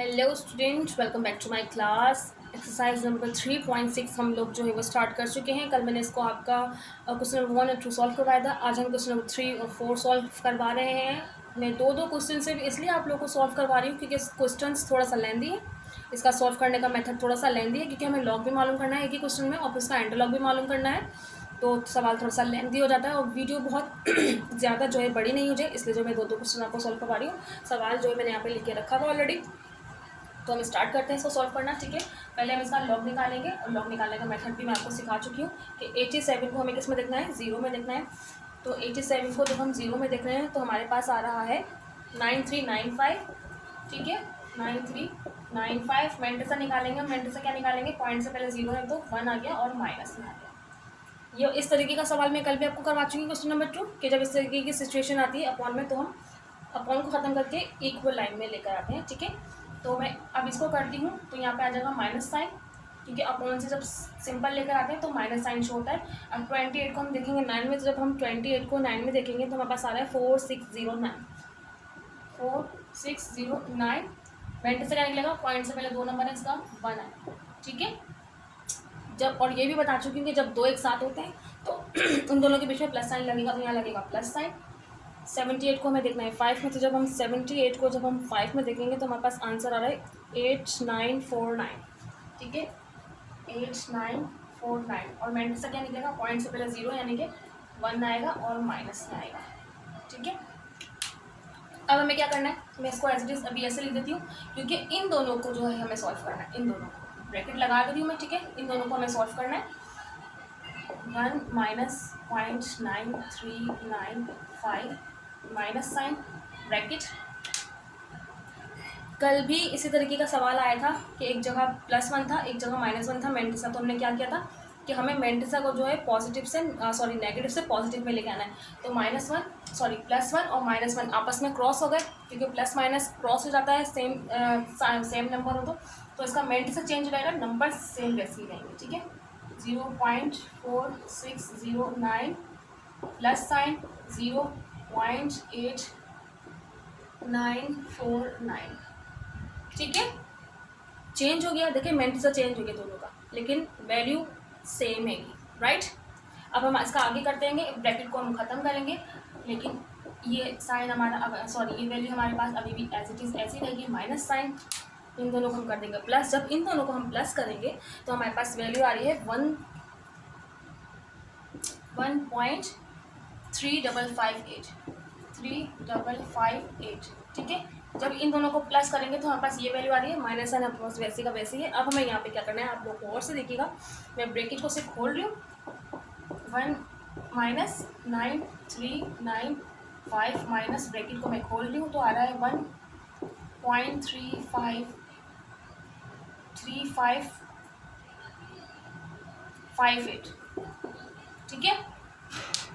Hello students, welcome back to my class. Exercise number 3.6 हम लोग जो है वो स्टार्ट कर चुके हैं। कल मैंने इसको आपका क्वेश्चन नंबर 1 और 2 सॉल्व करवाया था। आज हम क्वेश्चन नंबर 3 और 4 सॉल्व करवा रहे हैं। मैं दो क्वेश्चन से इसलिए आप लोगों को सॉल्व करवा रही हूँ क्योंकि क्वेश्चन थोड़ा सा लेंदी है। इसका सॉल्व करने का मेथड थोड़ा सा लेंदी है क्योंकि हमें लॉग भी मालूम करना है एक ही क्वेश्चन में और उसका एंड लॉग भी मालूम करना है। तो सवाल थोड़ा सा लेंदी हो जाता है और वीडियो बहुत ज़्यादा जो है बड़ी नहीं हो जाए, इसलिए जो मैं दो क्वेश्चन आपको सॉल्व करवा रही हूँ। सवाल जो है मैंने यहाँ पे लिख के रखा था ऑलरेडी। तो हम स्टार्ट करते हैं इसको सॉल्व करना। ठीक है, पहले हम इसका लॉग निकालेंगे और लॉग निकालने का मेथड भी मैं आपको सिखा चुकी हूँ कि 87 को हमें किस में देखना है, जीरो में देखना है। तो 87 को जब हम जीरो में देख रहे हैं तो हमारे पास आ रहा है 9395। ठीक है, 9395 मेंटेसा निकालेंगे। हम मेंटेसा क्या निकालेंगे, पॉइंट से पहले जीरो है तो 1 आ गया और माइनस में आ गया। ये इस तरीके का सवाल मैं कल भी आपको करवा चुकी हूँ क्वेश्चन नंबर 2 कि जब इस तरीके की सिचुएशन आती है अपॉन में तो हम अपॉन को ख़त्म करके इक्वल लाइन में लेकर आते हैं। ठीक है, तो मैं अब इसको करती हूँ तो यहाँ पे आ जाएगा माइनस साइन, क्योंकि अपॉन से जब सिंपल लेकर आते हैं तो माइनस साइन शो होता है। अब 28 को हम देखेंगे 9 में, तो जब हम 28 को 9 में देखेंगे तो हमारे पास आ रहा है 4609। 4609 मेंट से क्या निकलेगा, पॉइंट से पहले 2 नंबर है, इसका 1 है। ठीक है, जब और ये भी बता चुकी हूँ कि जब दो एक साथ होते हैं तो उन दोनों के बीच में प्लस साइन लगेगा, तो यहाँ लगेगा प्लस साइन। 78 को हमें देखना है 5 में, तो जब हम 78 को जब हम 5 में देखेंगे तो हमारे पास आंसर आ रहा है 8949। ठीक है, 8949 और माइनस से क्या निकलेगा, पॉइंट से पहले जीरो यानी कि 1 आएगा और माइनस में आएगा। ठीक है, अब हमें क्या करना है, मैं इसको एज इट इज़ अभी ऐसे लिख देती हूँ क्योंकि इन दोनों को जो है हमें सॉल्व करना है। इन दोनों को ब्रैकेट लगा देती हूँ मैं। ठीक है, इन दोनों को हमें सॉल्व करना है। 1 माइनस .9395 माइनस साइन ब्रैकेट। कल भी इसी तरीके का सवाल आया था कि एक जगह +1 था एक जगह -1 था मेंटिसा। तो हमने क्या किया था कि हमें मेंटिसा को जो है पॉजिटिव से नेगेटिव से पॉजिटिव में लेके आना है। तो +1 और -1 आपस में क्रॉस हो गए क्योंकि प्लस माइनस क्रॉस हो जाता है सेम नंबर हो तो इसका मेंटिसा चेंज हो जाएगा, नंबर सेम वैसे ही रहेंगे। ठीक है, 0.4609 प्लस साइन 0.8949। ठीक है, चेंज हो गया, देखिए मेंटिसा चेंज हो गया दोनों का, लेकिन वैल्यू सेम है, राइट। अब हम इसका आगे करते हैं, ब्रैकेट को हम ख़त्म करेंगे, लेकिन ये साइन हमारा ये वैल्यू हमारे पास अभी भी एज इट इज़ ऐसी रहेगी, माइनस साइन। इन दोनों को हम कर देंगे प्लस। जब इन दोनों को हम प्लस करेंगे तो हमारे पास वैल्यू आ रही है 1.3558। ठीक है, जब इन दोनों को प्लस करेंगे तो हमारे पास ये वैल्यू आ रही है, माइनस साइन हमारे पास वैसे का वैसे ही है। अब हमें यहाँ पे क्या करना है, आप लोग को और से देखिएगा, मैं ब्रैकेट को सिर्फ खोल रही हूँ। 1 माइनस 9395 माइनस ब्रैकेट को मैं खोल रही हूँ तो आ रहा है 1.3558। ठीक है,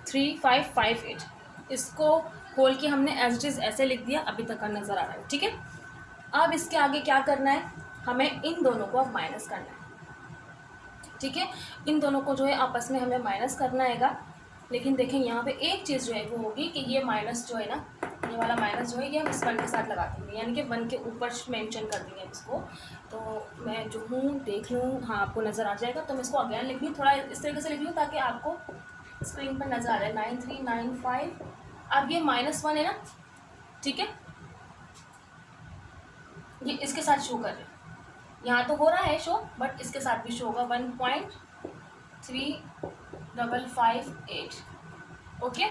3558 इसको खोल के हमने एज इट इज़ ऐसे लिख दिया, अभी तक का नज़र आ रहा है। ठीक है, अब इसके आगे क्या करना है, हमें इन दोनों को अब माइनस करना है। ठीक है, इन दोनों को जो है आपस में हमें माइनस करना है। लेकिन देखें यहाँ पे एक चीज़ जो है वो होगी कि ये माइनस जो है ना, ये वाला माइनस जो है ये हम इस 1 के साथ लगा देंगे, यानी कि 1 के ऊपर मेंशन कर देंगे इसको। तो मैं जो हूँ देख लूँ, हाँ आपको नज़र आ जाएगा। तो मैं इसको अगेन लिख लूँ, थोड़ा इस तरीके से लिख लूँ ताकि आपको स्क्रीन पर नज़र आ रहा है 9395। अब ये -1 है ना, ठीक है, ये इसके साथ शो कर रहे हैं, यहाँ तो हो रहा है शो बट इसके साथ भी शो होगा 1.3558। ओके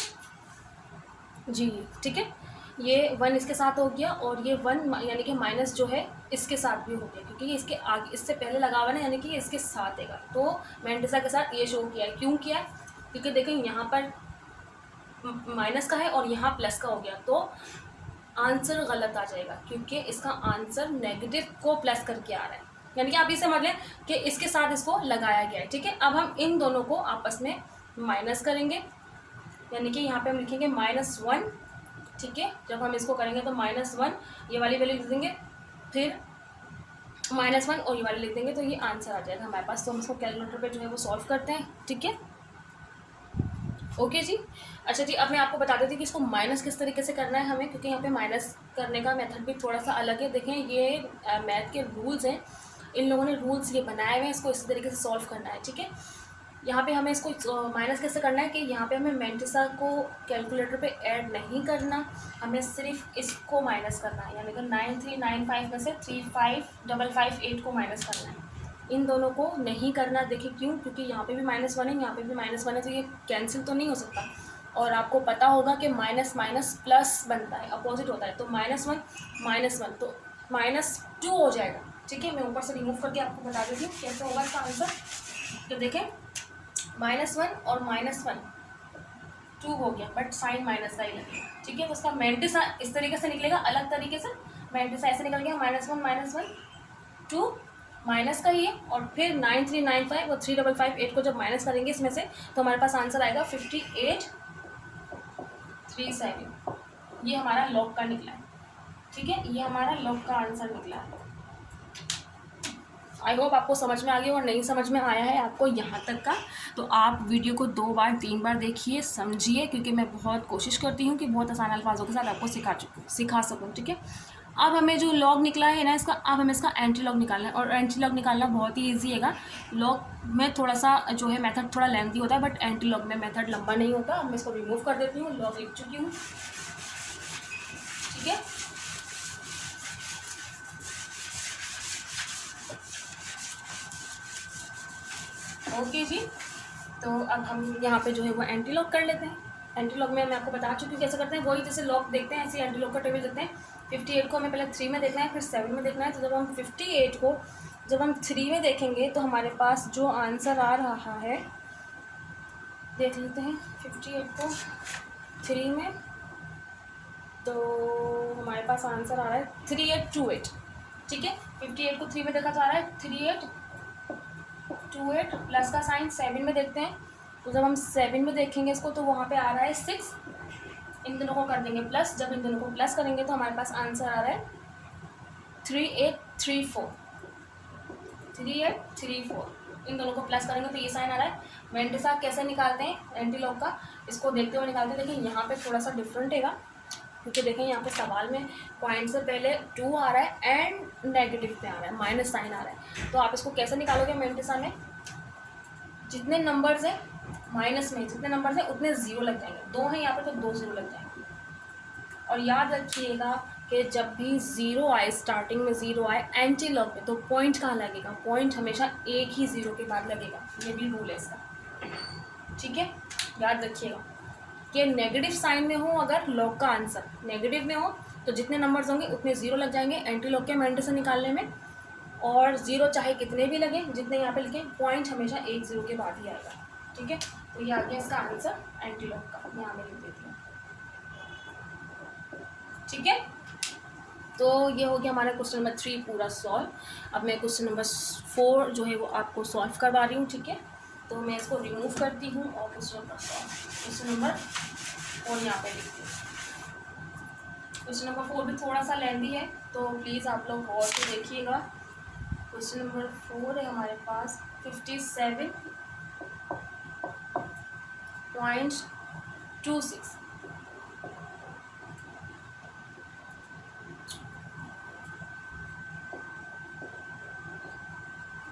जी, ठीक है, ये 1 इसके साथ हो गया और ये 1 यानी कि माइनस जो है इसके साथ भी हो गया क्योंकि ये इसके आगे इससे पहले लगा हुआ है, यानी कि इसके साथ है। तो मेंटिसा के साथ ये शो किया है। क्यों किया है, क्योंकि देखें यहाँ पर माइनस का है और यहाँ प्लस का हो गया तो आंसर गलत आ जाएगा क्योंकि इसका आंसर नेगेटिव को प्लस करके आ रहा है, यानी कि आप ये समझ लें कि इसके साथ इसको लगाया गया है। ठीक है, अब हम इन दोनों को आपस में माइनस करेंगे, यानी कि यहाँ पे हम लिखेंगे -1। ठीक है, जब हम इसको करेंगे तो -1 ये वाली वैल्यू लिख देंगे, फिर -1 और ये वाली लिख देंगे, तो ये आंसर आ जाएगा हमारे पास। तो हम इसको कैलकुलेटर पे जो है वो सॉल्व करते हैं। ठीक है, ओके जी। अच्छा जी, अब मैं आपको बता देती हूँ कि इसको माइनस किस तरीके से करना है हमें, क्योंकि यहाँ पे माइनस करने का मेथड भी थोड़ा सा अलग है। देखें ये मैथ के रूल्स हैं, इन लोगों ने रूल्स ये बनाए हुए हैं, इसको इसी तरीके से सॉल्व करना है, ठीक है। यहाँ पे हमें इसको माइनस कैसे करना है कि यहाँ पे हमें मेंटिसा को कैलकुलेटर पे ऐड नहीं करना, हमें सिर्फ इसको माइनस करना है, यानी कि 9395 में से 35558 को माइनस करना है। इन दोनों को नहीं करना। देखिए क्यों, क्योंकि यहाँ पे भी -1 है, यहाँ पे भी -1 है, तो ये कैंसिल तो नहीं हो सकता। और आपको पता होगा कि माइनस माइनस प्लस बनता है, अपोजिट होता है, तो -1 तो -2 हो जाएगा, ठीक है। मैं ऊपर से रिमूव करके आपको बता देती हूँ कैसे होगा इसका आंसर। तो देखें -1 और -1 2 हो गया, बट साइन माइनस का ही लगेगा, ठीक है। तो उसका मेंटिसा इस तरीके से निकलेगा, अलग तरीके से मेंटिसा ऐसे निकल गया, -1 2 माइनस का ही है, और फिर 9395 और 3558 को जब माइनस करेंगे इसमें से, तो हमारे पास आंसर आएगा 5837। ये हमारा लॉग का निकला है, ठीक है, ये हमारा लॉग का आंसर निकला है। आई होप आपको समझ में आ गया, और नहीं समझ में आया है आपको यहाँ तक का, तो आप वीडियो को 2 बार 3 बार देखिए, समझिए, क्योंकि मैं बहुत कोशिश करती हूँ कि बहुत आसान अल्फाजों के साथ आपको सिखा सकूँ, ठीक है। अब हमें जो लॉग निकला है ना इसका, अब हमें इसका एंटी लॉग निकालना है, और एंटी लॉग निकालना बहुत ही ईजी है। लॉग में थोड़ा सा जो है मेथड थोड़ा लेंथी होता है, बट एंटी लॉग में मेथड लंबा नहीं होता। अब मैं इसको रिमूव कर देती हूँ, लॉग लिख चुकी हूँ, ठीक है। ओके जी, तो अब हम यहाँ पे जो है वो एंटी लॉग कर लेते हैं। एंटी लॉग में मैं आपको बता चुकी हूँ कैसे करते हैं, वही जैसे लॉग देखते हैं ऐसे एंटी लॉग का टेबल देखते हैं। 58 को हमें पहले 3 में देखना है, फिर 7 में देखना है। तो जब हम 58 को जब हम 3 में देखेंगे तो हमारे पास जो आंसर आ रहा है, देख लेते हैं 58 को 3 में, तो हमारे पास आंसर आ रहा है 3828, ठीक है। 58 को 3 में देखा जा रहा है 3828, प्लस का साइन 7 में देखते हैं, तो जब हम 7 में देखेंगे इसको तो वहाँ पे आ रहा है 6, इन दोनों को कर देंगे प्लस, जब इन दोनों को प्लस करेंगे तो हमारे पास आंसर आ रहा है 3834, 3834, इन दोनों को प्लस करेंगे तो ये साइन आ रहा है। मेंटिसा कैसे निकालते हैं एंटी लॉग का, इसको देखते हुए निकालते हैं। लेकिन यहाँ पे थोड़ा सा डिफरेंट है, क्योंकि देखें यहाँ पे सवाल में पॉइंट से पहले 2 आ रहा है एंड नेगेटिव पे आ रहा है, माइनस साइन आ रहा है। तो आप इसको कैसे निकालोगे मेंटिसा में, जितने नंबर्स हैं माइनस में, जितने नंबर्स हैं उतने 0 लग जाएंगे, 2 हैं यहाँ पे तो 2 0 लग जाएंगे। और याद रखिएगा कि जब भी 0 आए, स्टार्टिंग में 0 आए एंटी लॉग में, तो पॉइंट कहाँ लगेगा, पॉइंट हमेशा एक ही 0 के बाद लगेगा, ये भी रूल है इसका, ठीक है। याद रखिएगा कि नेगेटिव साइन में हो, अगर लॉग का आंसर नेगेटिव में हो तो जितने नंबर्स होंगे उतने 0 लग जाएंगे एंटी लॉग के मेंटिसा निकालने में, और 0 चाहे कितने भी लगे, जितने यहाँ पे लिखे, पॉइंट हमेशा एक 0 के बाद ही आएगा, ठीक है। तो ये आ गया इसका आंसर एंटी लॉग का, यहाँ मैं लिख देती हूँ, ठीक है। तो ये हो गया हमारा क्वेश्चन नंबर 3 पूरा सॉल्व। अब मैं क्वेश्चन नंबर 4 जो है वो आपको सॉल्व करवा रही हूँ, ठीक है। तो मैं इसको रिमूव करती हूँ और क्वेश्चन नंबर 4 यहाँ पे लिखती हूँ। क्वेश्चन नंबर 4 भी थोड़ा सा लेंदी है, तो प्लीज़ आप लोग गौर से देखिएगा। क्वेश्चन नंबर 4 है हमारे पास 57.26।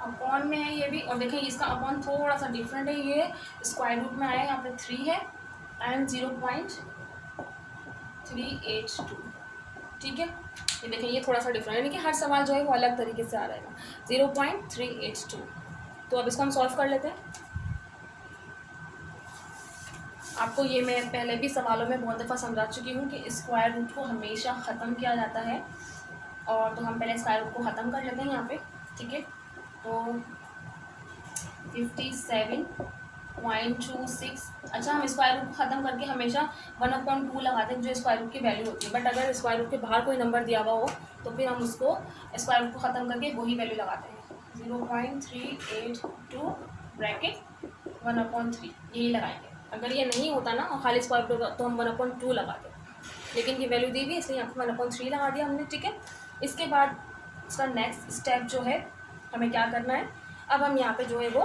अपॉन में है ये भी, और देखें इसका अपॉन थोड़ा सा डिफरेंट है, ये स्क्वायर रूट में आया है, यहाँ पे 3 है एंड 0.382, ठीक है। ये देखें ये थोड़ा सा डिफरेंट है, यानी कि हर सवाल जो है वो अलग तरीके से आ रहेगा, 0.382। तो अब इसको हम सॉल्व कर लेते हैं। आपको ये मैं पहले भी सवालों में बहुत दफ़ा समझा चुकी हूँ कि स्क्वायर रूट को हमेशा ख़त्म किया जाता है, और तो हम पहले स्क्वायर रूट को ख़त्म कर लेते हैं यहाँ पे, ठीक है। तो 57.26, अच्छा हम स्क्वायर रूट को ख़त्म करके हमेशा 1/2 लगाते हैं जो स्क्वायर रूट की वैल्यू होती है, बट अगर स्क्वायर रूट के बाहर कोई नंबर दिया हुआ हो तो फिर हम उसको स्क्वायर रूट को ख़त्म करके वही वैल्यू लगाते हैं, 0.382 ब्रैकेट 1/3, यही लगाएंगे। अगर ये नहीं होता ना और खाली स्क्वायर रूट तो हम 1/2 लगाते, लेकिन ये वैल्यू दी हुई इसलिए यहाँ पर 1/3 लगा दिया हमने, ठीक है। इसके बाद इसका नेक्स्ट स्टेप जो है हमें क्या करना है, अब हम यहाँ पे जो है वो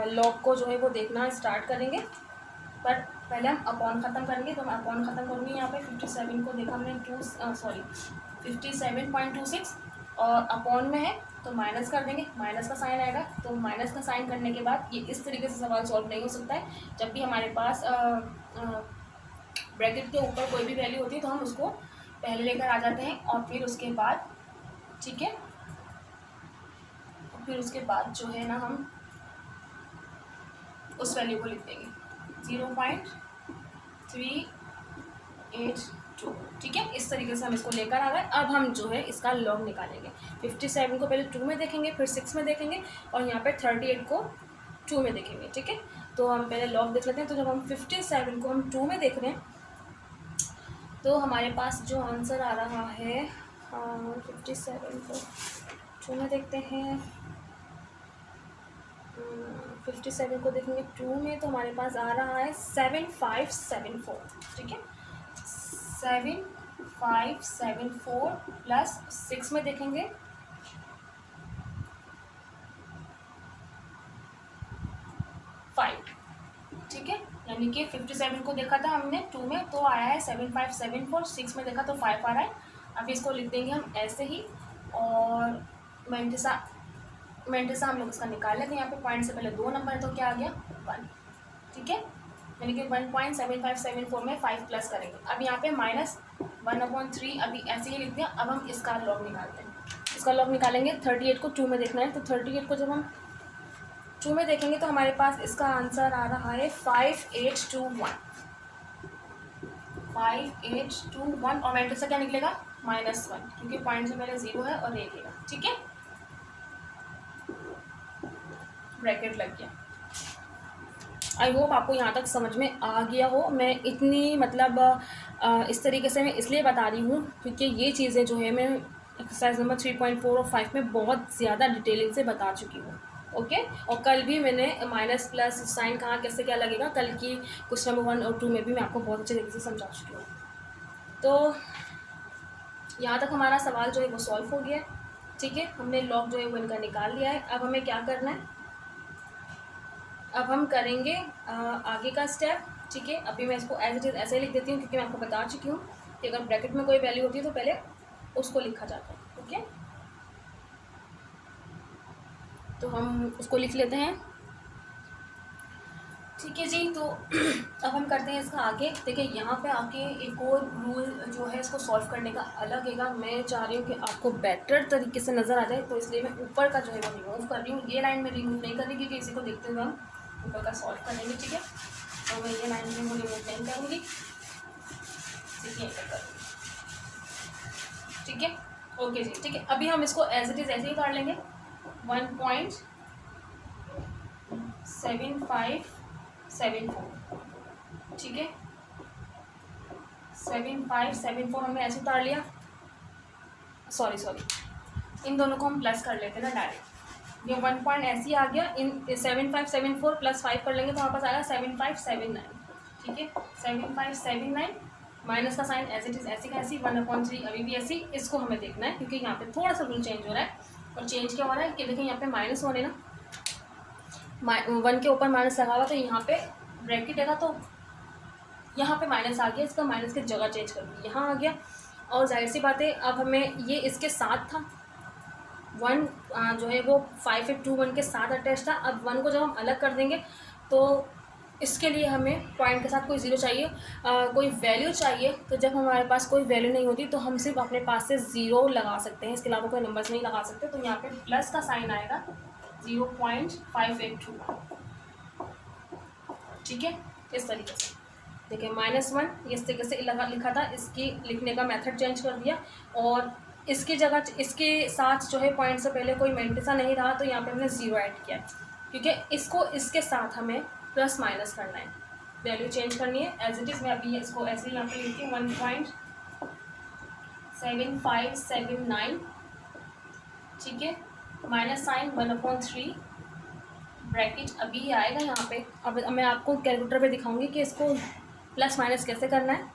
लॉग को जो है वो देखना स्टार्ट करेंगे। पर पहले हम अपॉन ख़त्म करेंगे, तो मैं अपॉन ख़त्म करूँगी। यहाँ पे 57 को देखा हमने 57.26 और अपॉन में है तो माइनस कर देंगे, माइनस का साइन आएगा। तो माइनस का साइन करने के बाद ये इस तरीके से सवाल सॉल्व नहीं हो सकता है। जब भी हमारे पास ब्रैकेट के ऊपर कोई भी वैल्यू होती है तो हम उसको पहले लेकर आ जाते हैं और फिर उसके बाद, ठीक है, फिर उसके बाद जो है ना हम उस वैल्यू को लिख देंगे 0.382, ठीक है। इस तरीके से हम इसको लेकर आ गए। अब हम जो है इसका लॉग निकालेंगे। 57 को पहले 2 में देखेंगे, फिर 6 में देखेंगे और यहाँ पे 38 को 2 में देखेंगे, ठीक है। तो हम पहले लॉग देख लेते हैं। तो जब हम 57 को हम 2 में देख रहे हैं तो हमारे पास जो आंसर आ रहा है 57 को 2 में देखते हैं। 57 को देखेंगे 2 में तो हमारे पास आ रहा है 7574, ठीक है। 7574 प्लस 6 में देखेंगे 5, ठीक है। यानी कि 57 को देखा था हमने 2 में तो आया है 7574, 6 में देखा तो 5 आ रहा है। अब इसको लिख देंगे हम ऐसे ही और मेंटेसा हम लोग इसका निकाल लेते हैं। यहाँ पे पॉइंट से पहले 2 नंबर है तो क्या आ गया 1, ठीक है। यानी कि 1.7574 में 5 प्लस करेंगे। अब यहाँ पे -1/3 अभी ऐसे ही लिख दिया। अब हम इसका लॉग निकालते हैं। इसका लॉग निकालेंगे। 38 को 2 में देखना है तो 38 को जब हम 2 में देखेंगे तो हमारे पास इसका आंसर आ रहा है 5821, 5821 और मेंटेसा क्या निकलेगा -1, क्योंकि पॉइंट से पहले 0 है और 1 है, ठीक है। ब्रैकेट लग गया। आई होप आपको यहाँ तक समझ में आ गया हो। मैं इतनी मतलब इस तरीके से मैं इसलिए बता रही हूँ क्योंकि ये चीज़ें जो है मैं एक्सरसाइज नंबर 3.4 और 5 में बहुत ज़्यादा डिटेलिंग से बता चुकी हूँ, ओके। और कल भी मैंने माइनस प्लस साइन कहाँ कैसे क्या लगेगा, कल की क्वेश्चन नंबर 1 और 2 में भी मैं आपको बहुत अच्छे तरीके से समझा चुकी हूँ। तो यहाँ तक हमारा सवाल जो है वो सॉल्व हो गया, ठीक है। हमने लॉग जो है वो इनका निकाल लिया है। अब हमें क्या करना है, अब हम करेंगे आगे का स्टेप, ठीक है। अभी मैं इसको एज इट इज़ ऐसे ही लिख देती हूँ क्योंकि मैं आपको बता चुकी हूँ कि अगर ब्रैकेट में कोई वैल्यू होती है तो पहले उसको लिखा जाता है, ओके। तो हम उसको लिख लेते हैं, ठीक है जी। तो अब हम करते हैं इसका आगे। देखिए यहाँ पे आके एक और रूल जो है इसको सॉल्व करने का अलग है। मैं चाह रही हूँ कि आपको बेटर तरीके से नज़र आ जाए, तो इसलिए मैं ऊपर का जो है वो रिमूव कर रही हूँ। ये लाइन में रिमूव नहीं कर रही क्योंकि इसी को देखते हुए हम ऊपर का सॉल्व करेंगे, ठीक है। तो मैं ये लाइन में रिमूव नहीं करूँगी, ठीक है, ओके जी, ठीक है। अभी हम इसको एज इट इज़ ऐसे ही कर लेंगे। 1.7574, ठीक है। 7574 हमने ऐसे उतार लिया। सॉरी इन दोनों को हम प्लस कर लेते हैं ना डायरेक्ट। ये 1 पॉइंट ऐसे ही आ गया। इन 7574 प्लस 5 कर लेंगे तो हमारे पास आएगा 7579, ठीक है। 7579 माइनस का साइन एज इट इज़ ऐसी का ऐसी, 1/3 अभी भी ऐसी। इसको हमें देखना है क्योंकि यहाँ पे थोड़ा सा रूल चेंज हो रहा है। और चेंज क्या हो रहा है कि देखिए यहाँ पे -1 है ना, 1 के ऊपर माइनस लगा हुआ तो यहाँ पे ब्रैकेट है ना, तो यहाँ पे माइनस आ गया। इसका माइनस की जगह चेंज कर दी, यहाँ आ गया। और जाहिर सी बात है अब हमें ये इसके साथ था 1 जो है वो 5821 के साथ अटैच था। अब 1 को जब हम अलग कर देंगे तो इसके लिए हमें पॉइंट के साथ कोई ज़ीरो चाहिए, कोई वैल्यू चाहिए। तो जब हमारे पास कोई वैल्यू नहीं होती तो हम सिर्फ अपने पास से 0 लगा सकते हैं, इसके अलावा कोई नंबर्स नहीं लगा सकते। तो यहाँ पे प्लस का साइन आएगा 0.582, ठीक है। इस तरीके से देखिए -1 इस तरीके से लिखा था, इसकी लिखने का मेथड चेंज कर दिया। और इसकी जगह इसके साथ जो है पॉइंट से पहले कोई मेंटेसा नहीं रहा तो यहाँ पे हमने 0 ऐड किया, क्योंकि इसको इसके साथ हमें प्लस माइनस करना है, वैल्यू चेंज करनी है एज इट इज़। मैं अभी इसको ऐसे ही यहाँ पे लिखती हूँ 1.7579, ठीक है। माइनस साइन 1/3 ब्रैकेट अभी आएगा यहाँ पे। अब मैं आपको कैलकुलेटर पे दिखाऊंगी कि इसको प्लस माइनस कैसे करना है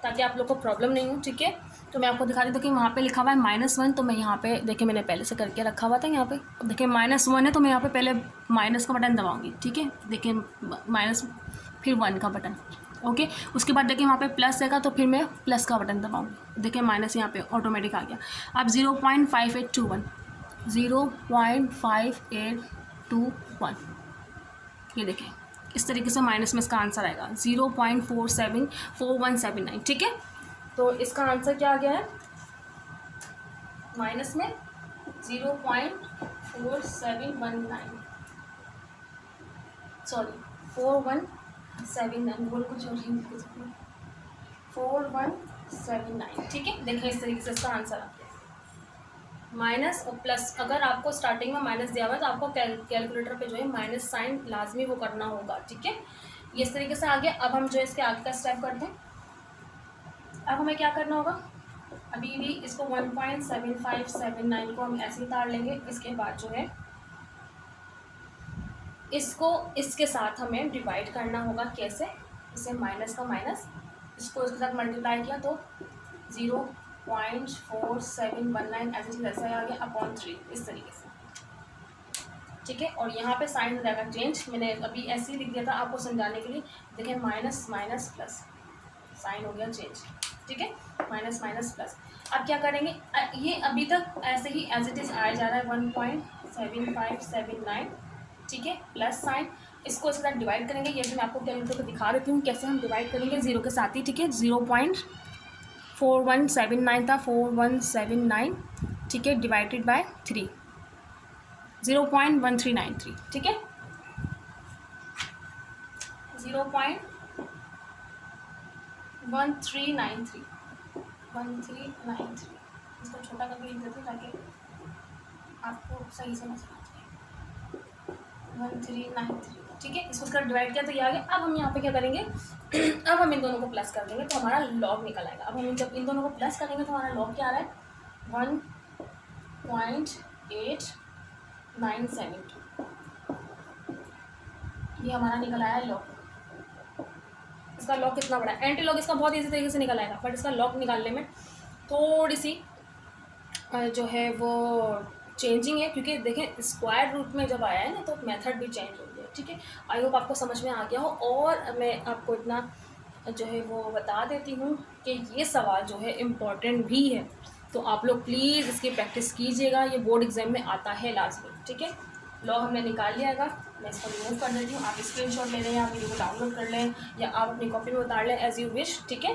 ताकि आप लोग को प्रॉब्लम नहीं हो, ठीक है। तो मैं आपको दिखा देती हूँ कि वहाँ पे लिखा हुआ है -1, तो मैं यहाँ पे देखिए मैंने पहले से करके रखा हुआ था। यहाँ पे देखिए -1 है तो मैं यहाँ पे पहले माइनस का बटन दबाऊंगी, ठीक है। देखिए फिर 1 का बटन। ओके, उसके बाद देखिए वहाँ पे प्लस रहेगा तो फिर मैं प्लस का बटन दबाऊँगी। देखिए माइनस यहाँ पे ऑटोमेटिक आ गया। अब 0.5821, 0.5821, ये देखें इस तरीके से माइनस में इसका आंसर आएगा 0.474179। ठीक है, तो इसका आंसर क्या आ गया है माइनस में 0.4719, सॉरी 4179, बोल कुछ और 4179। ठीक है, देखिए इस तरीके से इसका आंसर आ गया। माइनस और प्लस, अगर आपको स्टार्टिंग में माइनस दिया हुआ है तो आपको कैलकुलेटर पे जो है माइनस साइन लाजमी वो करना होगा। ठीक है, ये इस तरीके से आ गया। अब हम जो है इसके आगे का स्टेप करते हैं। अब हमें क्या करना होगा, अभी भी इसको 1.7579 को हम ऐसे ही तार लेंगे। इसके बाद जो है इसको इसके साथ हमें डिवाइड करना होगा। कैसे, इसे माइनस का माइनस, इसको इसके साथ मल्टीप्लाई किया तो 0.4719 ऐसे आ गया अपॉन 3, इस तरीके से। ठीक है, और यहाँ पे साइन हो जाएगा चेंज, मैंने अभी ऐसे ही लिख दिया था आपको समझाने के लिए। देखिए माइनस माइनस प्लस, साइन हो गया चेंज। ठीक है, माइनस माइनस प्लस। अब क्या करेंगे, ये अभी तक ऐसे ही एज इट इज़ आया जा रहा है 1.7579। ठीक है, प्लस साइन, इसको इसके साथ डिवाइड करेंगे। ये भी मैं आपको कैलकुलेटर को दिखा देती हूँ कैसे हम डिवाइड करेंगे जीरो के साथ ही। ठीक है, 0.4179 था, 4179। ठीक है, डिवाइडेड बाय 3, 0.1393। ठीक है, 0.1393, 1393। इसको छोटा करके लिख देते हैं ताकि आपको सही समझ आ जाए। 1393। ठीक है, इसको उसका डिवाइड किया तो ये आ गया। अब हम यहाँ पे क्या करेंगे अब हम इन दोनों को प्लस कर देंगे तो हमारा लॉग निकल आएगा। अब हम जब इन दोनों को प्लस करेंगे तो हमारा लॉग क्या आ रहा है 1.8972। ये हमारा निकल आया है लॉग। इसका लॉग कितना बड़ा है, एंटी लॉग इसका बहुत इजी तरीके से निकल आएगा, बट इसका लॉग निकालने में थोड़ी सी जो है वो चेंजिंग है, क्योंकि देखें स्क्वायर रूट में जब आया है ना तो मेथड भी चेंज हो गया। ठीक है, आई होप आपको समझ में आ गया हो। और मैं आपको इतना जो है वो बता देती हूँ कि ये सवाल जो है इम्पॉर्टेंट भी है, तो आप लोग प्लीज़ इसकी प्रैक्टिस कीजिएगा, ये बोर्ड एग्जाम में आता है लाजमी। ठीक है, लॉग हमने निकाल लिया है, मैं इसको रिमूव कर देती हूँ। आप स्क्रीनशॉट ले लें या वीडियो को डाउनलोड कर लें या आप अपनी कॉपी में उतार लें एज यू विश। ठीक है,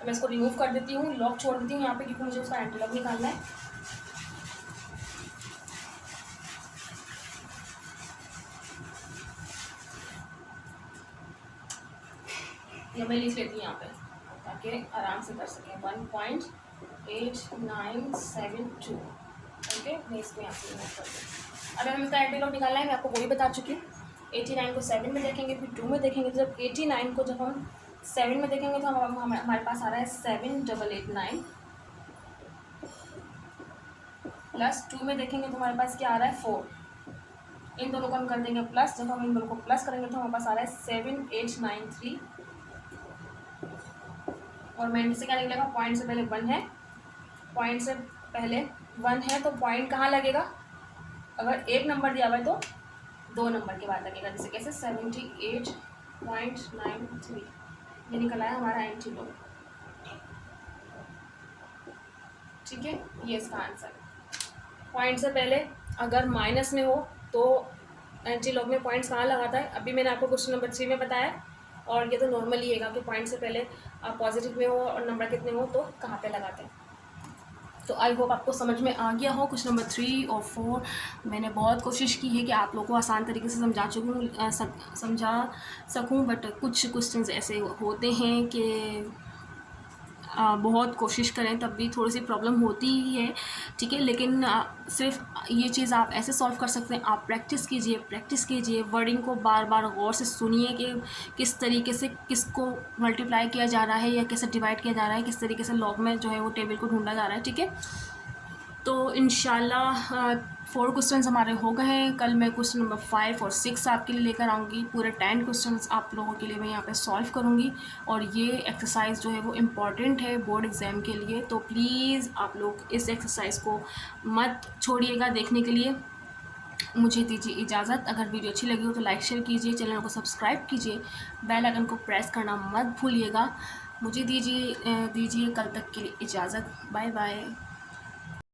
मैं इसको रिमूव कर देती हूँ, लॉग छोड़ देती हूँ यहाँ पे क्योंकि मुझे उसका एंटी लॉग निकालना है। या मैं लिख लेती हूँ यहाँ पे ताकि आराम से कर सकें 1.8972। ओके, मैं इसको यहाँ पे रिमूव कर दूँ। अब हमें इसका एंटी लॉग निकालना है, मैं आपको वो भी बता चुकी हूँ। 89 को 7 में देखेंगे, फिर 2 में देखेंगे। तो जब 89 को जब हम 7 में देखेंगे तो हमारे पास आ रहा है 7889, प्लस 2 में देखेंगे तो हमारे पास क्या आ रहा है 4। इन दोनों को हम कर देंगे प्लस, जब हम इन दोनों को प्लस करेंगे तो हमारे पास आ रहा है 7893। और मेन से क्या निकलेगा, पॉइंट से पहले 1 है, पॉइंट से पहले 1 है तो पॉइंट कहाँ लगेगा, अगर एक नंबर दिया हुआ है तो 2 नंबर के बाद लगेगा। जैसे कैसे 78.93, ये निकल आया हमारा एंटी लॉग। ठीक है, ये इसका आंसर। पॉइंट से पहले अगर माइनस में हो तो एंटी लॉग में पॉइंट्स कहाँ लगाता है, अभी मैंने आपको क्वेश्चन नंबर 3 में बताया। और ये तो नॉर्मली हैगा कि पॉइंट से पहले आप पॉजिटिव में हो और नंबर कितने हो तो कहाँ पे लगाते हैं। तो आई होप आपको समझ में आ गया हो। क्वेश्चन नंबर 3 और 4 मैंने बहुत कोशिश की है कि आप लोगों को आसान तरीके से समझा सकूं, बट कुछ क्वेश्चंस ऐसे होते हैं कि बहुत कोशिश करें तब भी थोड़ी सी प्रॉब्लम होती ही है। ठीक है, लेकिन सिर्फ ये चीज़ आप ऐसे सॉल्व कर सकते हैं, आप प्रैक्टिस कीजिए, वर्डिंग को बार बार गौर से सुनिए कि किस तरीके से किसको मल्टीप्लाई किया जा रहा है या कैसे डिवाइड किया जा रहा है, किस तरीके से लॉग में जो है वो टेबल को ढूंढा जा रहा है। ठीक है, तो इंशाल्लाह 4 क्वेश्चंस हमारे हो गए हैं। कल मैं क्वेश्चन नंबर 5 और 6 आपके लिए लेकर आऊँगी। पूरे 10 क्वेश्चंस आप लोगों के लिए मैं यहाँ पे सॉल्व करूँगी और ये एक्सरसाइज जो है वो इम्पॉर्टेंट है बोर्ड एग्ज़ाम के लिए। तो प्लीज़ आप लोग इस एक्सरसाइज को मत छोड़िएगा देखने के लिए। मुझे दीजिए इजाज़त। अगर वीडियो अच्छी लगी हो तो लाइक शेयर कीजिए, चैनल को सब्सक्राइब कीजिए, बेल आइकन को प्रेस करना मत भूलिएगा। मुझे दीजिए कल तक के लिए इजाज़त। Bye bye.